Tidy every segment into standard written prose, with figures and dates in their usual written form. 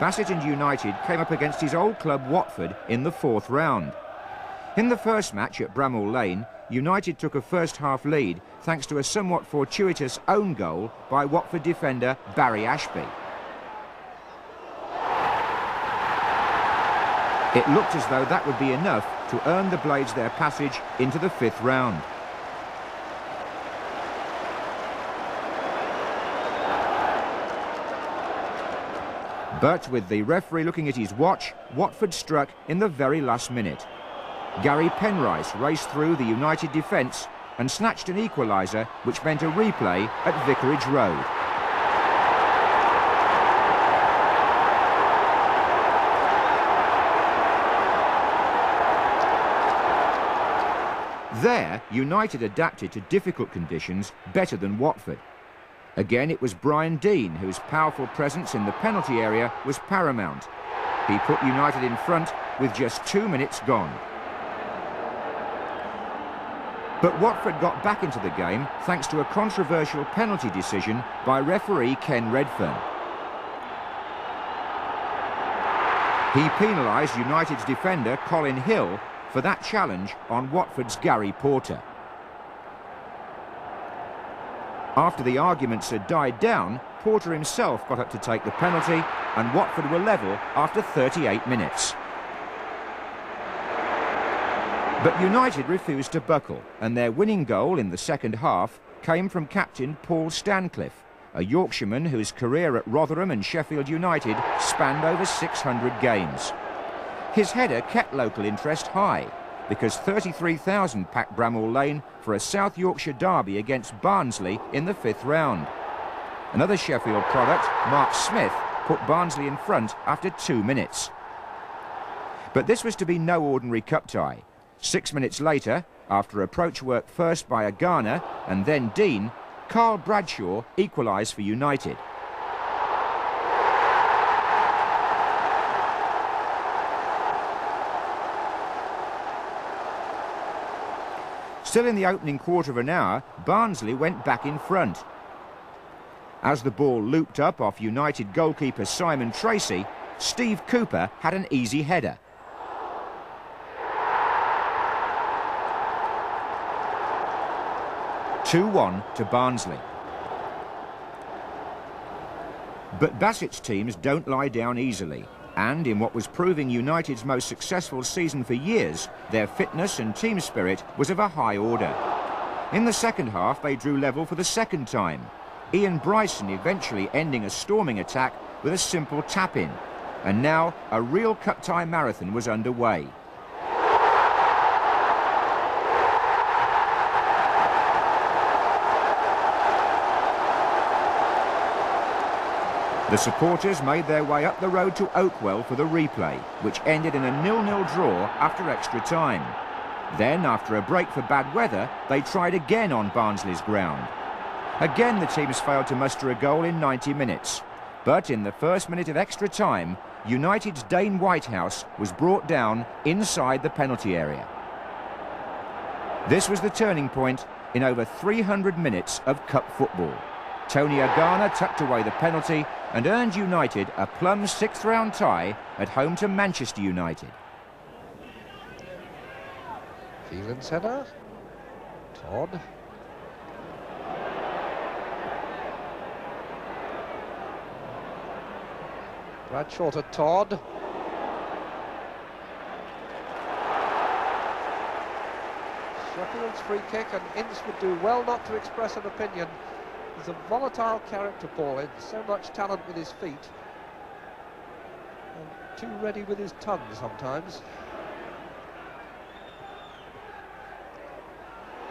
Bassett and United came up against his old club Watford in the 4th round. In the first match at Bramall Lane, United took a first-half lead thanks to a somewhat fortuitous own goal by Watford defender Barry Ashby. It looked as though that would be enough to earn the Blades their passage into the 5th round. But with the referee looking at his watch, Watford struck in the very last minute. Gary Penrice raced through the United defence and snatched an equaliser, which meant a replay at Vicarage Road. There, United adapted to difficult conditions better than Watford. Again, it was Brian Deane whose powerful presence in the penalty area was paramount. He put United in front with just 2 minutes gone. But Watford got back into the game thanks to a controversial penalty decision by referee Ken Redfern. He penalised United's defender Colin Hill for that challenge on Watford's Gary Porter. After the arguments had died down, Porter himself got up to take the penalty, and Watford were level after 38 minutes. But United refused to buckle, and their winning goal in the second half came from captain Paul Stancliffe, a Yorkshireman whose career at Rotherham and Sheffield United spanned over 600 games. His header kept local interest high, because 33,000 packed Bramall Lane for a South Yorkshire derby against Barnsley in the 5th round. Another Sheffield product, Mark Smith, put Barnsley in front after 2 minutes. But this was to be no ordinary cup tie. 6 minutes later, after approach work first by Agana and then Deane, Carl Bradshaw equalised for United. Still in the opening quarter of an hour, Barnsley went back in front. As the ball looped up off United goalkeeper Simon Tracy, Steve Cooper had an easy header. (2-1) to Barnsley. But Bassett's teams don't lie down easily. And in what was proving United's most successful season for years, their fitness and team spirit was of a high order. In the second half, they drew level for the second time. Ian Bryson eventually ending a storming attack with a simple tap-in. And now, a real cup-tie marathon was underway. The supporters made their way up the road to Oakwell for the replay, which ended in a 0-0 draw after extra time. Then, after a break for bad weather, they tried again on Barnsley's ground. Again, the teams failed to muster a goal in 90 minutes. But in the first minute of extra time, United's Dane Whitehouse was brought down inside the penalty area. This was the turning point in over 300 minutes of cup football. Tony Agana tucked away the penalty and earned United a plum 6th round tie at home to Manchester United. Phelan's header. Todd. Bradshaw to Todd. Sheffield's free kick, and Ince would do well not to express an opinion. He's a volatile character, Paul Ince, so much talent with his feet. And too ready with his tongue sometimes.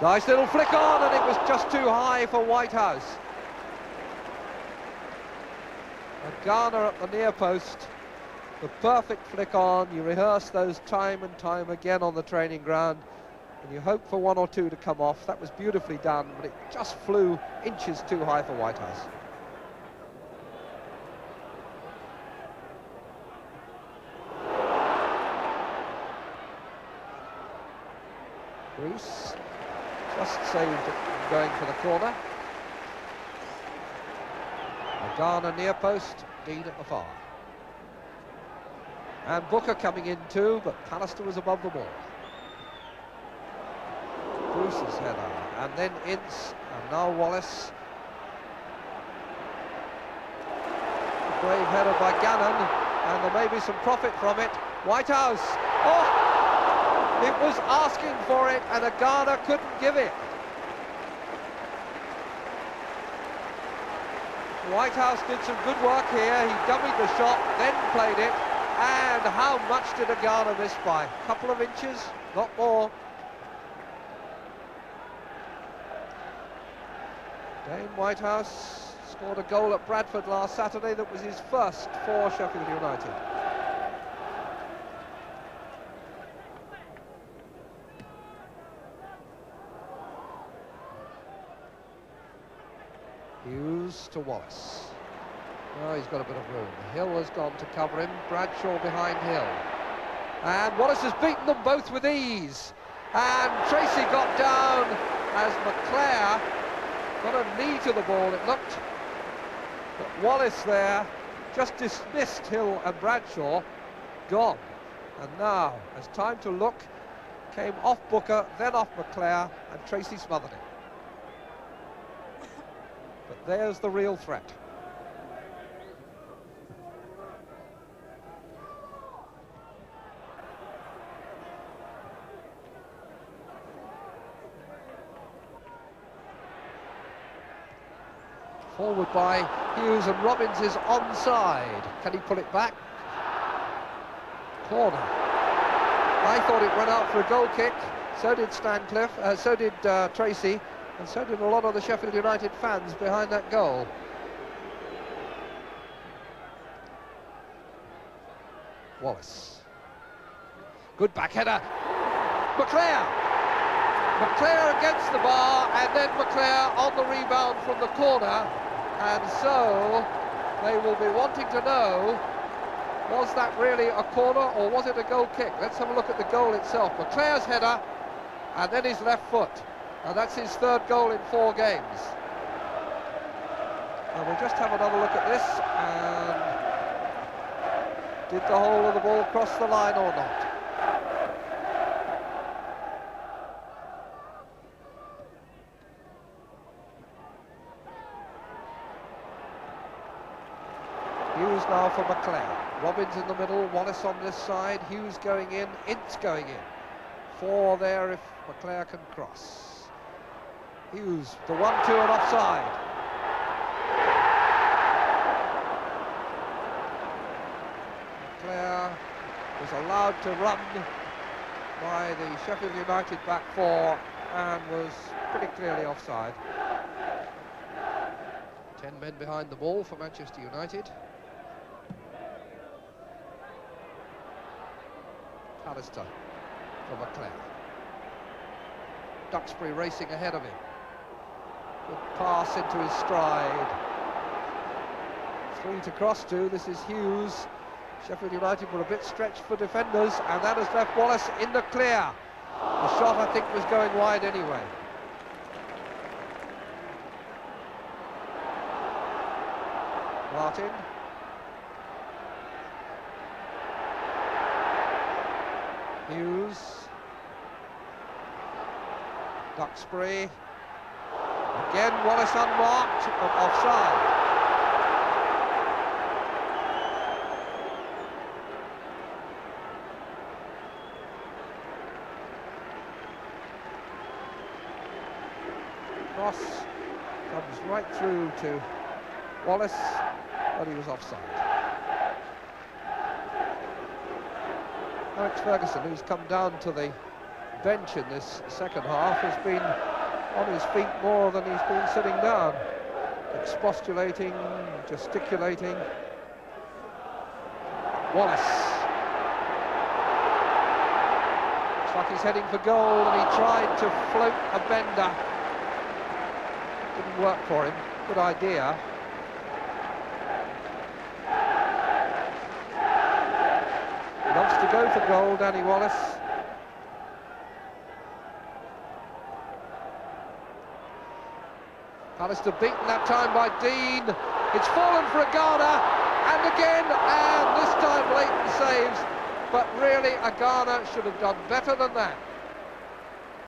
Nice little flick on, and it was just too high for Whitehouse. And Garner at the near post. The perfect flick on. You rehearse those time and time again on the training ground, and you hope for one or two to come off. That was beautifully done, but it just flew inches too high for Whitehouse. Bruce just saved it going for the corner. Garner near post, Deane at the far. And Booker coming in too, but Pallister was above the ball. Bruce's header, and then Ince, and now Wallace. A brave header by Gannon, and there may be some profit from it. Whitehouse, oh! It was asking for it, and Agana couldn't give it. Whitehouse did some good work here. He dummied the shot, then played it. And how much did Agana miss by? A couple of inches, not more. Dane Whitehouse scored a goal at Bradford last Saturday that was his first for Sheffield United. Hughes to Wallace. Oh, he's got a bit of room. Hill has gone to cover him. Bradshaw behind Hill. And Wallace has beaten them both with ease. And Tracy got down as McClare got a knee to the ball, it looked. But Wallace there just dismissed Hill and Bradshaw. Gone. And now, as time to look, came off Booker, then off McClare, and Tracy smothered him. But there's the real threat. Forward by Hughes, and Robbins is onside. Can he pull it back? Corner. I thought it went out for a goal kick. So did Stancliffe, so did Tracy, and so did a lot of the Sheffield United fans behind that goal. Wallace. Good back header. McClare. McClare against the bar, and then McClare on the rebound from the corner. And so they will be wanting to know, was that really a corner or was it a goal kick? Let's have a look at the goal itself. McClare's header, and then his left foot. And that's his third goal in 4 games. And we'll just have another look at this. And did the whole of the ball cross the line or not? Hughes now for McClare. Robbins in the middle, Wallace on this side, Hughes going in, Ince going in. 4 there if McClare can cross. Hughes, the 1-2 and offside. McClare was allowed to run by the Sheffield United back 4 and was pretty clearly offside. 10 men behind the ball for Manchester United. Pallister for McClare. Duxbury racing ahead of him. Good pass into his stride. 3 to cross to. This is Hughes. Sheffield United were a bit stretched for defenders, and that has left Wallace in the clear. The shot, I think, was going wide anyway. Martin. Hughes. Duxbury. Again, Wallace unmarked, but offside. Cross comes right through to Wallace, but he was offside. Alex Ferguson, who's come down to the bench in this second half, has been on his feet more than he's been sitting down, expostulating, gesticulating. Wallace. Looks like he's heading for goal, and he tried to float a bender. Didn't work for him. Good idea. He wants to go for goal, Danny Wallace. Pallister beaten that time by Dean. It's fallen for Agana, and again, and this time Leighton saves. but really Agana should have done better than that.